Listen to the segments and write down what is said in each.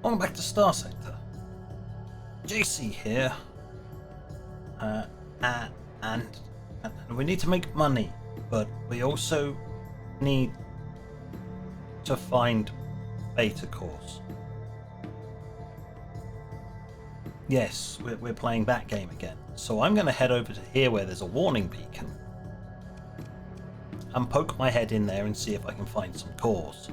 Welcome back to Starsector. JC here. And we need to make money, but we also need to find beta cores. Yes, we're playing that game again. So I'm going to head over to here where there's a warning beacon and poke my head in there and see if I can find some cores.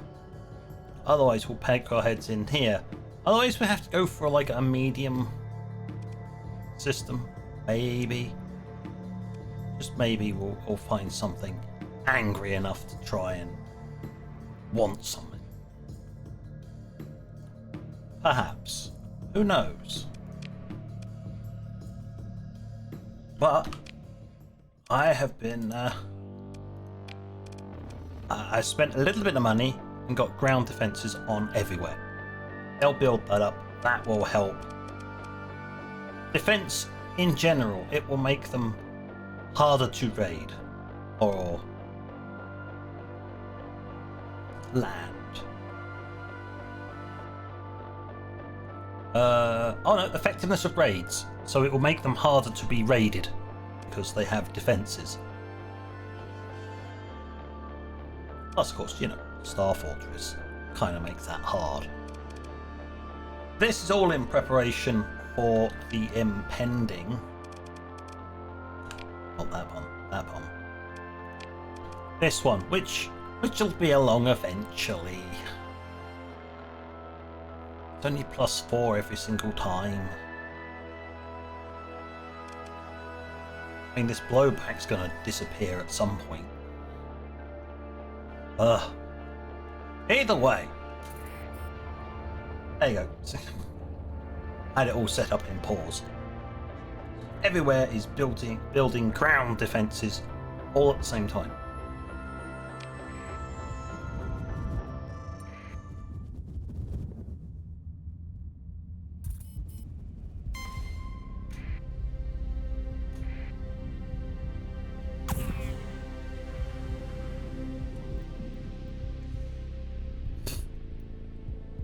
Otherwise we'll peg our heads in here. Otherwise we have to go for like a medium system. Maybe. Just maybe we'll find something angry enough to try and want something. Perhaps. Who knows? But I have been I spent a little bit of money and got ground defenses on everywhere. They'll build that up. That will help. Defense in general, it will make them harder to raid or land. Oh no, effectiveness of raids. So it will make them harder to be raided because they have defenses. Plus, of course, you know, Star Fortress kind of makes that hard. This is all in preparation for the impending... Not that one, that one. This one, which will be along eventually. It's only +4 every single time. I mean, this blowback's gonna disappear at some point. Either way. There you go. Had it all set up in pause. Everywhere is building ground defenses all at the same time.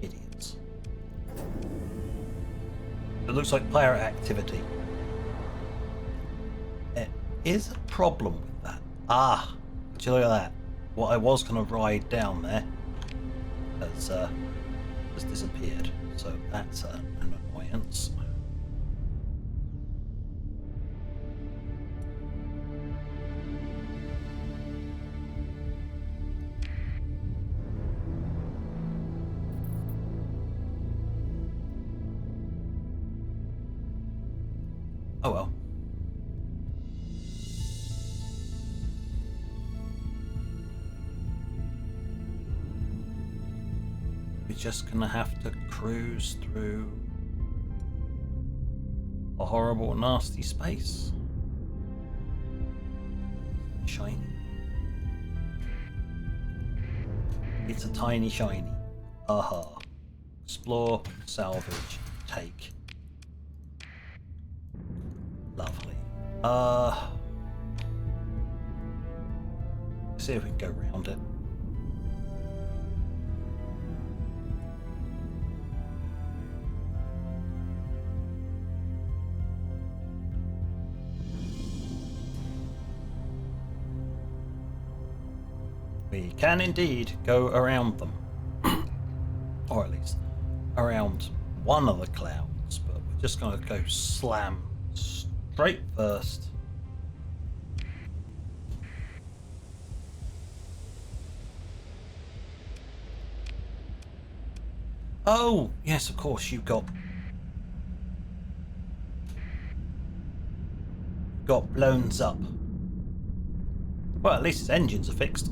Idiots. It looks like player activity. There is a problem with that. Would you look at that? What I was going to ride down there has disappeared. So that's an annoyance. Oh well. We're just gonna have to cruise through a horrible, nasty space. Shiny. It's a tiny shiny. Aha. Explore, salvage, take. Lovely. See if we can go around it. We can indeed go around them. Or at least around one of the clouds, but we're just going to go slam straight first. Oh, yes, of course, you've got blown up. Well, at least its engines are fixed.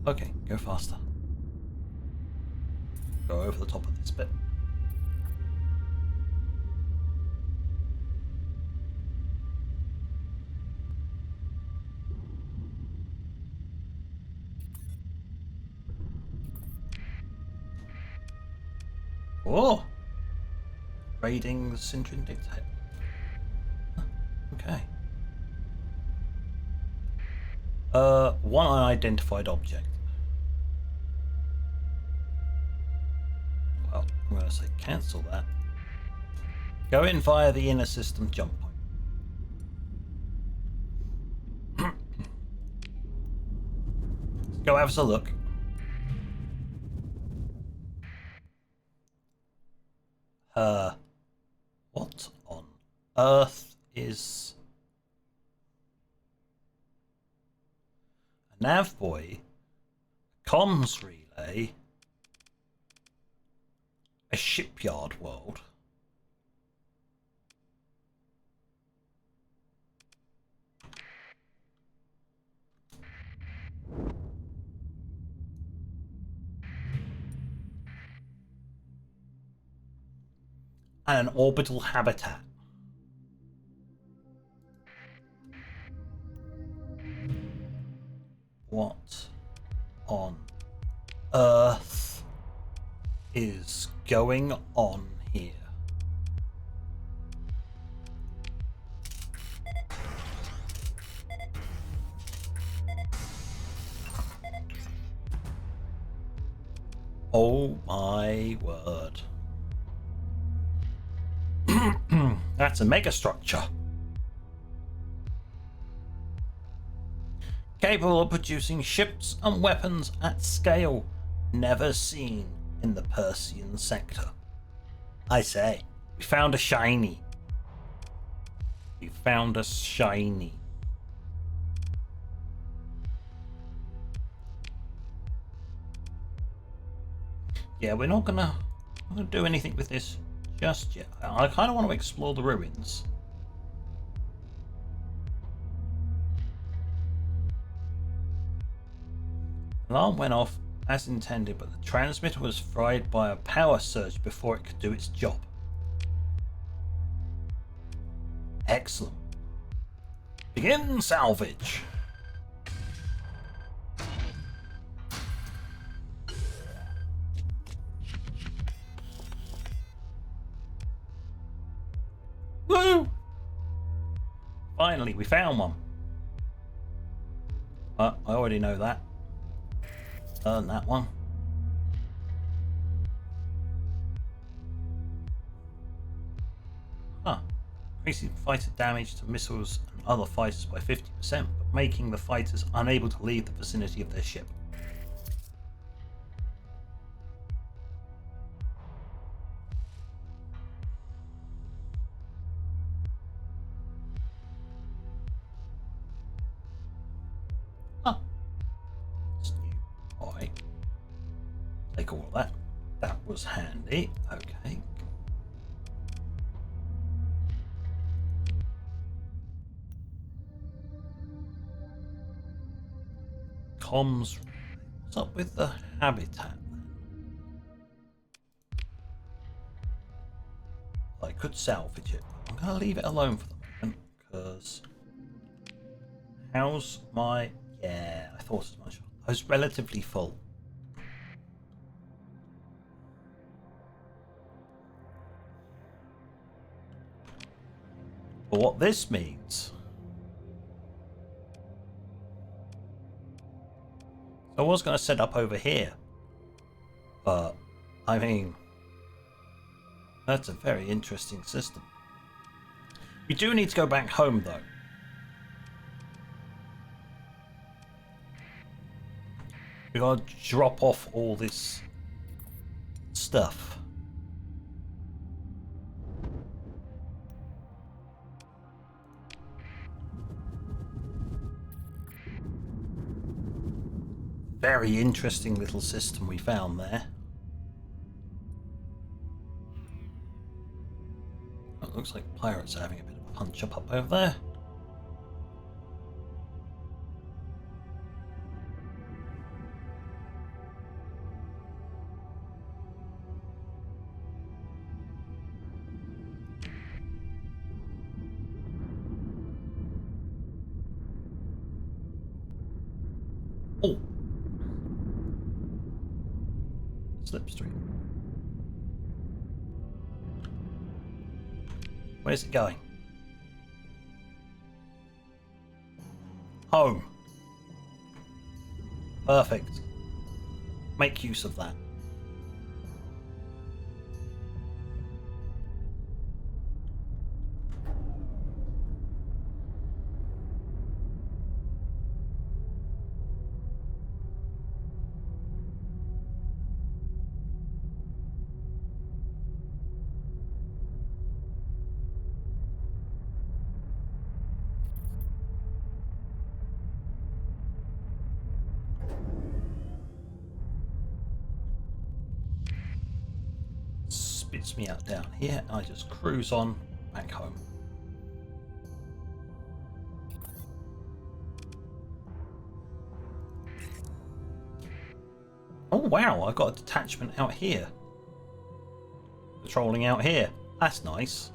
Okay, go faster. Go over the top of this bit. Oh! Raiding the Syndrian Dictator. Okay. One unidentified object. Well, I'm going to say cancel that. Go in via the inner system jump point. Let's go have us a look. What on earth is a nav buoy, a comms relay, a shipyard world? And an orbital habitat. What on earth is going on here? Oh my word. That's a megastructure. Capable of producing ships and weapons at scale never seen in the Persian sector. I say, we found a shiny. We found a shiny. Yeah, we're not gonna do anything with this just yet. I kind of want to explore the ruins. Alarm went off as intended, but the transmitter was fried by a power surge before it could do its job. Excellent. Begin salvage. Woo! Finally, we found one. I already know that. Learn that one. Increasing fighter damage to missiles and other fighters by 50%, but making the fighters unable to leave the vicinity of their ship. It's new. Alright. Take all of that. That was handy. Okay. Comms. What's up with the habitat then? I could salvage it. I'm going to leave it alone for the moment because how's my... Yeah, I thought as much. I was relatively full. But what this means... I was going to set up over here, but I mean, that's a very interesting system. We do need to go back home though. We gotta drop off all this stuff. Very interesting little system we found there. It looks like pirates are having a bit of a punch up over there. Oh! Slipstream. Where's it going? Home. Perfect. Make use of that. Spits me out down here. I just cruise on back home. Oh wow, I've got a detachment out here. Patrolling out here. That's nice.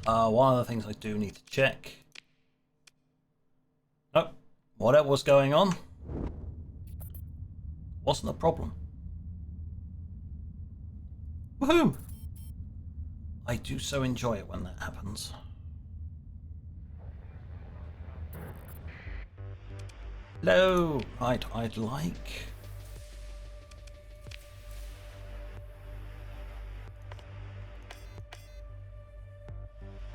One of the things I do need to check. Nope. Whatever was going on wasn't a problem. Woohoo! I do so enjoy it when that happens. Hello! Right, I'd like...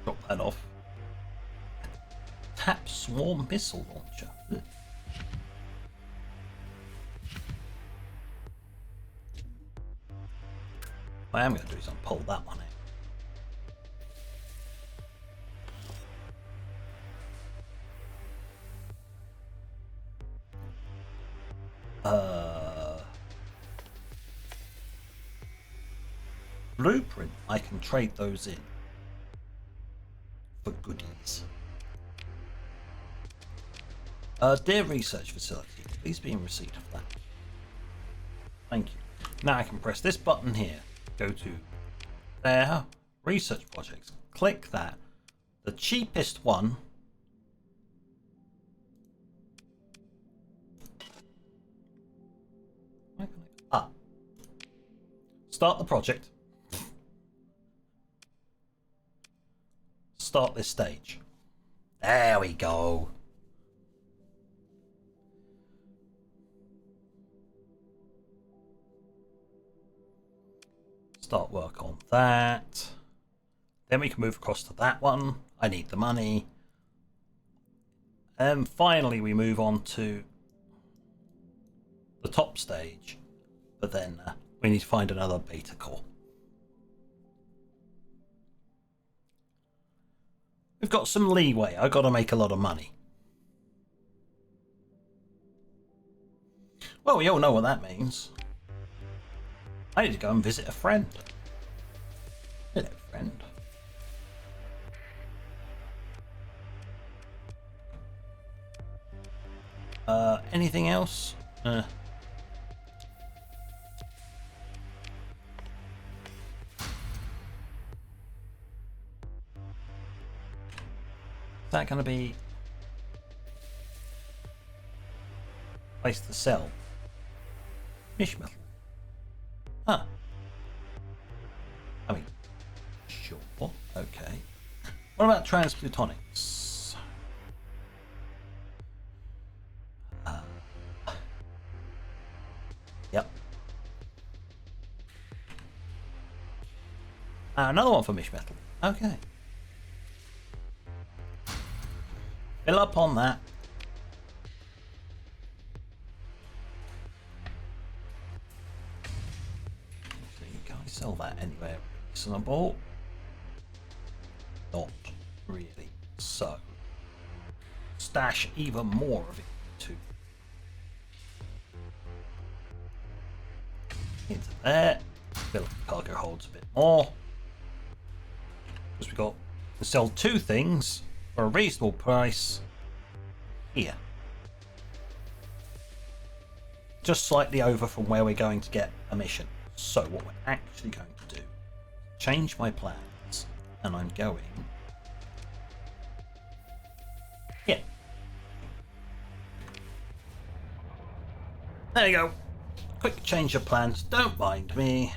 drop that off. Tap swarm missile launcher. Ugh. What I am going to do is I'll pull that one out. Blueprint, I can trade those in for goodies. Dear research facility, please be in receipt of that. Thank you. Now I can press this button here. Go to there, research projects. Click that. The cheapest one. Start the project. Start this stage. There we go. Start work on that. Then we can move across to that one. I need the money. And finally we move on to the top stage. But then we need to find another beta core. We've got some leeway. I've got to make a lot of money. Well, we all know what that means. I need to go and visit a friend. Hello, friend. Anything else? Is that going to be place to sell? Fish metal. Huh. I mean, sure. Okay. What about transplutonics? Yep. Another one for Mish Metal. Okay. Fill up on that. Can I sell that anywhere reasonable? Not really. So, stash even more of it too. Into there. Fill up the cargo holds a bit more. Because we got to sell two things for a reasonable price here. Just slightly over from where we're going to get a mission. So what we're actually going to do, change my plans, and I'm going here. There you go. Quick change of plans. Don't mind me.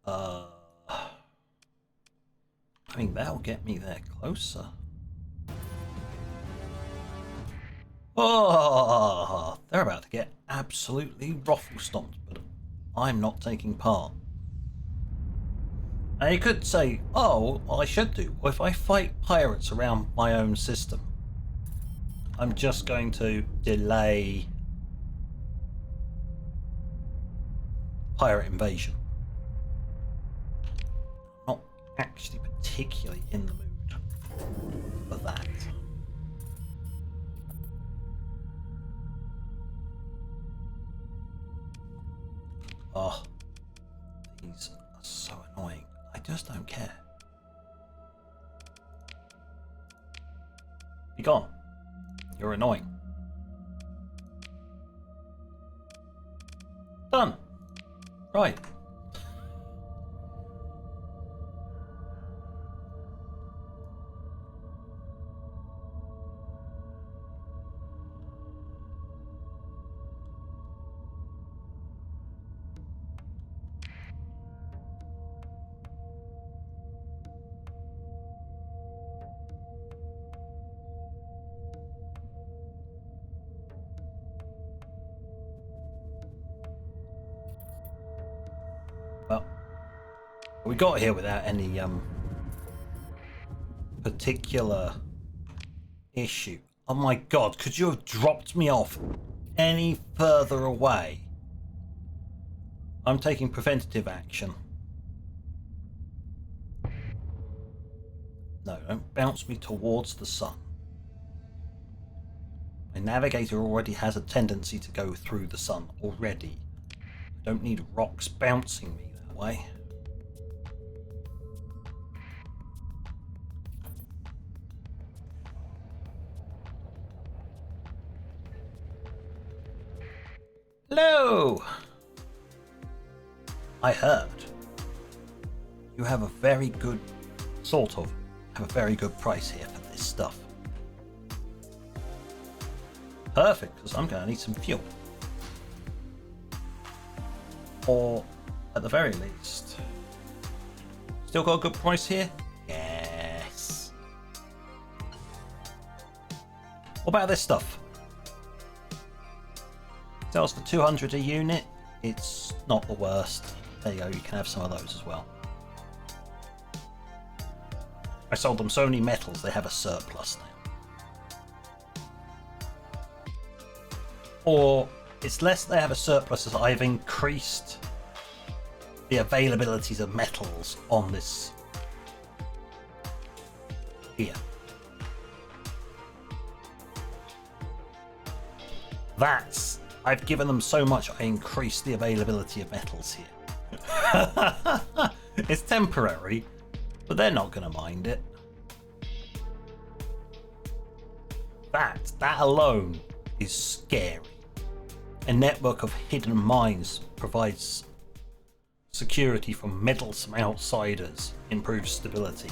I mean, that'll get me there closer. Oh, they're about to get absolutely ruffle stomped, but I'm not taking part. And you could say, oh, well, I should do. Well, if I fight pirates around my own system, I'm just going to delay pirate invasion. Not actually particularly in the mood for that. Oh, these are so annoying. I just don't care. Be gone. You're annoying. Done. Right. Well, we got here without any particular issue. Oh my god, could you have dropped me off any further away? I'm taking preventative action. No, don't bounce me towards the sun. My navigator already has a tendency to go through the sun already. I don't need rocks bouncing me that way. Hello! I heard you have a very good, have a very good price here for this stuff. Perfect, because I'm going to need some fuel. Or, at the very least, still got a good price here? Yes. What about this stuff? Sells for 200 a unit. It's not the worst. There you go, you can have some of those as well. I sold them so many metals, they have a surplus now. Or it's less they have a surplus as I've increased the availabilities of metals on this here. I've given them so much I increased the availability of metals here. It's temporary, but they're not going to mind it. That alone is scary. A network of hidden mines provides security from meddlesome outsiders, improves stability.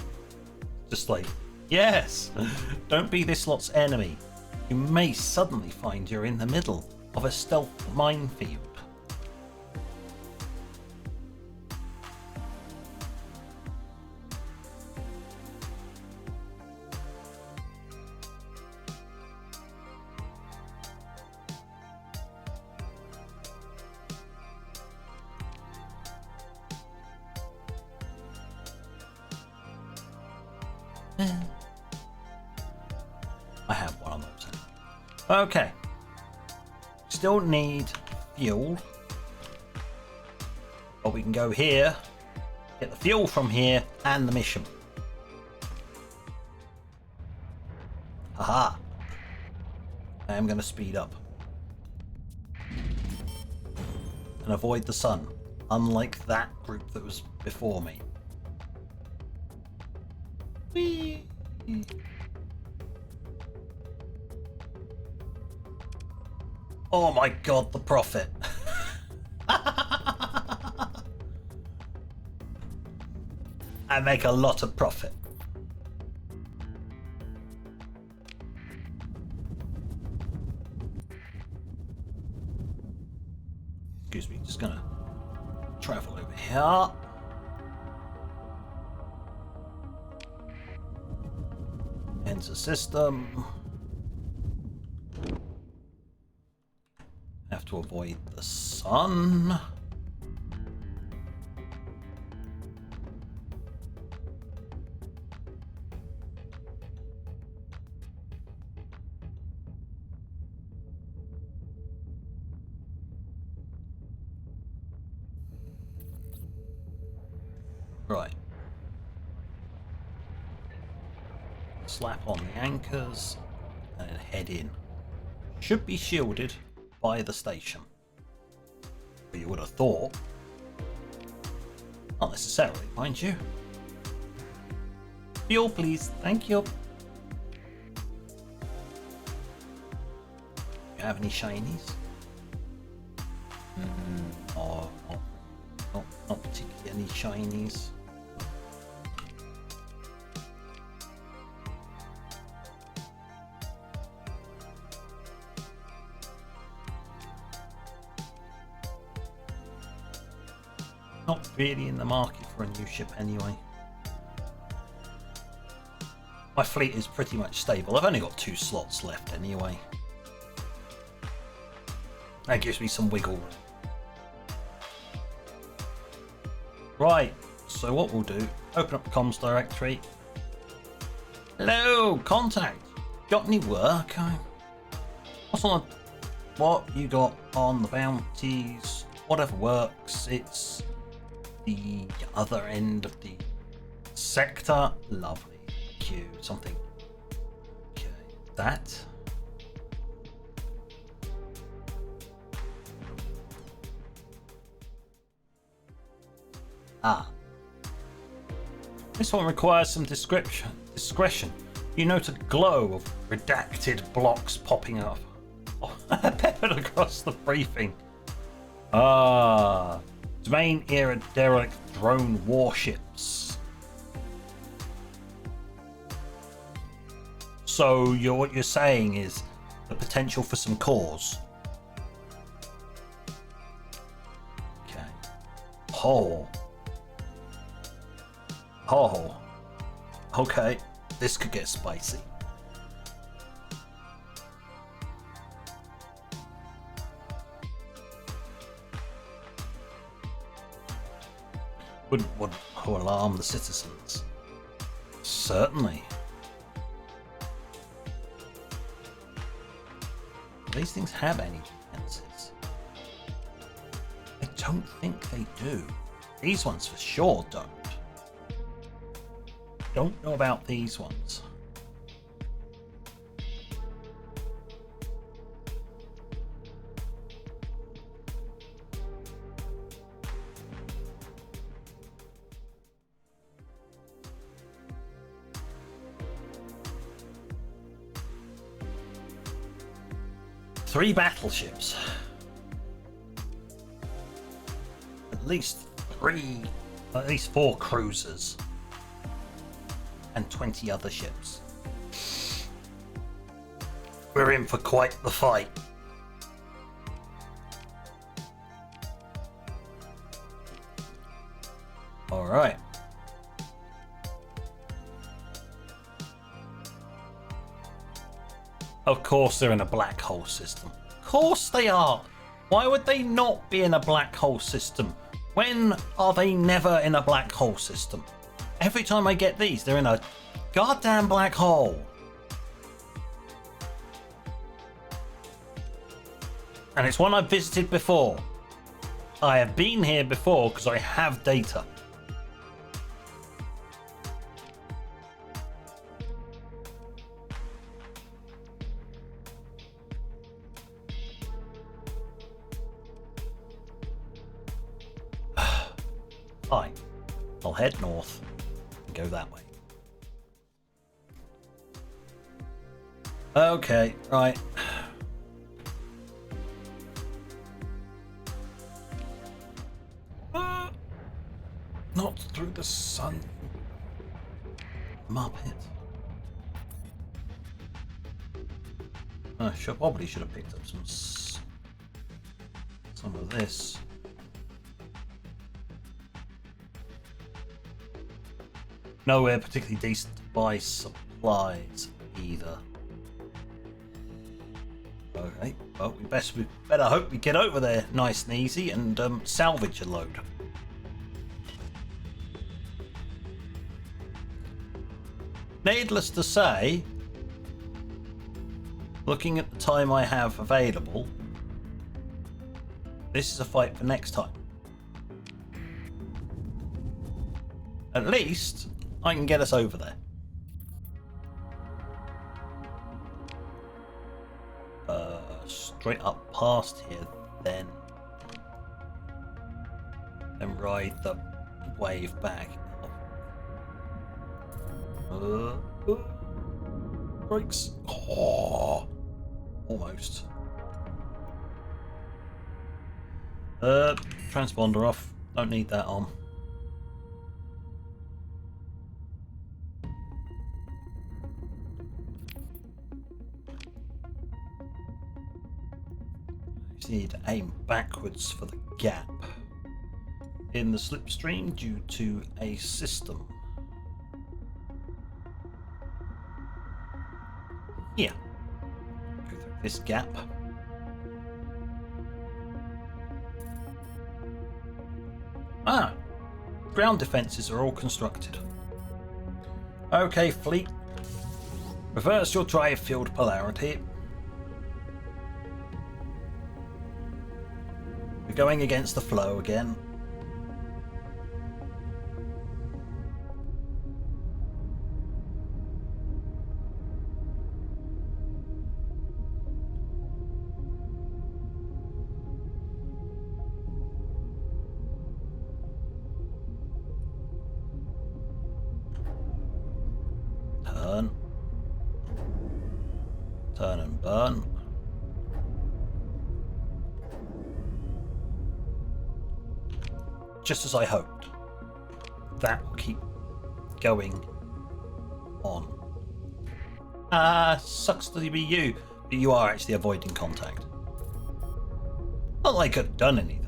Just like, yes, don't be this lot's enemy. You may suddenly find you're in the middle of a stealth minefield. I have one of those. Okay. Still need fuel. But we can go here, get the fuel from here, and the mission. Haha. I am going to speed up. And avoid the sun, unlike that group that was before me. Whee! Oh my god, the profit. I make a lot of profit. Excuse me, just gonna travel over here. Enter system. Have to avoid the sun. Right. Slap on the anchors and head in. Should be shielded by the station. But you would have thought. Not necessarily, mind you. Fuel, please. Thank you. You have any shinies? Oh, not particularly any shinies. Not really in the market for a new ship anyway. My fleet is pretty much stable. I've only got 2 slots left anyway. That gives me some wiggle room. Right, so what we'll do, open up the comms directory. Hello, contact. Got any work? What's on the, what you got on the bounties? Whatever works. It's the other end of the sector. Lovely. Q something. Okay, that. This one requires some discretion. You note a glow of redacted blocks popping up. Oh, peppered across the briefing. Domain era derelict drone warships. So what you're saying is the potential for some cores. Okay. Oh. Okay. This could get spicy. Would alarm the citizens. Certainly. Do these things have any defenses? I don't think they do. These ones for sure don't. Don't know about these ones. Three battleships. At least 4 cruisers. And 20 other ships. We're in for quite the fight. All right. Of course they're in a black hole system. Of course they are. Why would they not be in a black hole system? When are they never in a black hole system? Every time I get these, they're in a goddamn black hole. And it's one I've visited before. I have been here before because I have data. Fine. I'll head north. Go that way. Okay, right. Not through the sun. Muppet. I probably should have picked up some of this. Nowhere particularly decent to buy supplies either. Okay, well we better hope we get over there nice and easy and salvage a load. Needless to say, looking at the time I have available, this is a fight for next time. At least I can get us over there. Straight up past here, then ride the wave back. Brakes. Oh, almost. Transponder off. Don't need that on. Just need to aim backwards for the gap in the slipstream due to a system. Here. Go through this gap. Ah, ground defences are all constructed. Okay, fleet. Reverse your drive field polarity. We're going against the flow again. Turn and burn. Just as I hoped. That will keep going on. Sucks to be you, but you are actually avoiding contact. Not like I could have done anything.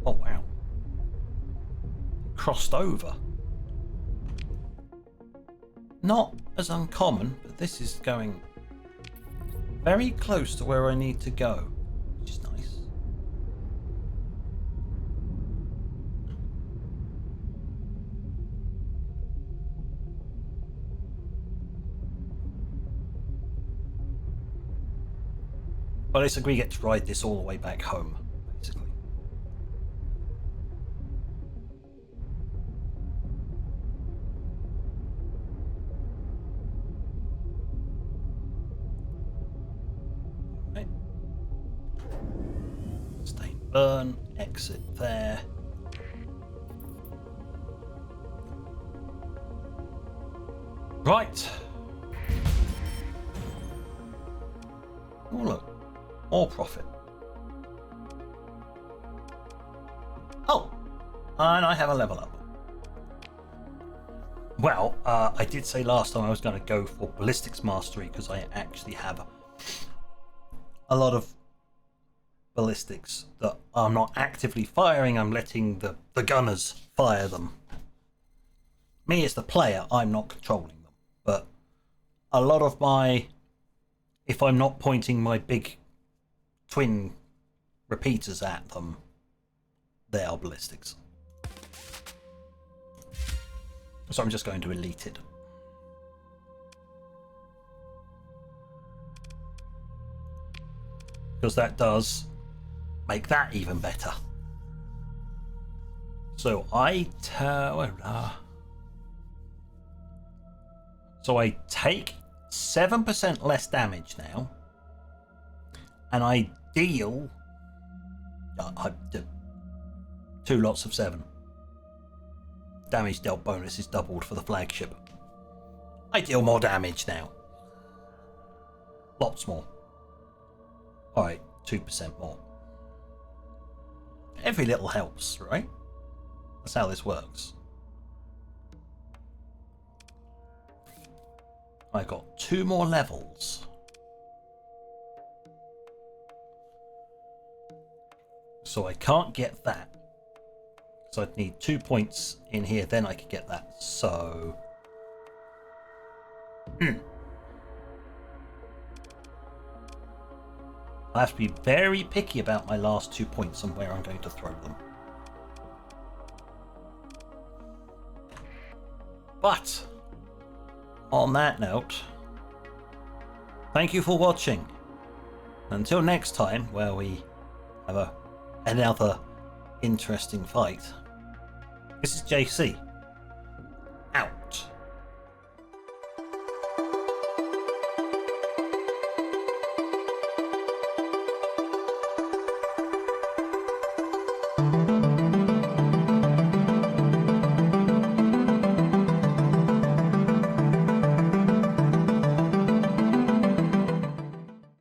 Oh wow. Crossed over. Not as uncommon, but this is going very close to where I need to go, which is nice. Well, at least we get to ride this all the way back home, basically. Right. Stain burn, exit there. Right. Oh look. More profit. Oh, and I have a level up. Well, I did say last time I was going to go for ballistics mastery because I actually have a lot of ballistics that I'm not actively firing. I'm letting the gunners fire them. Me as the player, I'm not controlling them. But a lot of my, if I'm not pointing my big twin repeaters at them, they are ballistics. So I'm just going to elite it. Because that does make that even better. So I take 7% less damage now. And I deal 2 lots of 7. Damage dealt bonus is doubled for the flagship. I deal more damage now. Lots more. Alright, 2% more. Every little helps, right? That's how this works. I got 2 more levels. So I can't get that. So I'd need 2 points in here, then I could get that. So... I have to be very picky about my last 2 points and where I'm going to throw them. But, on that note, thank you for watching. Until next time, where we have another interesting fight. This is JC.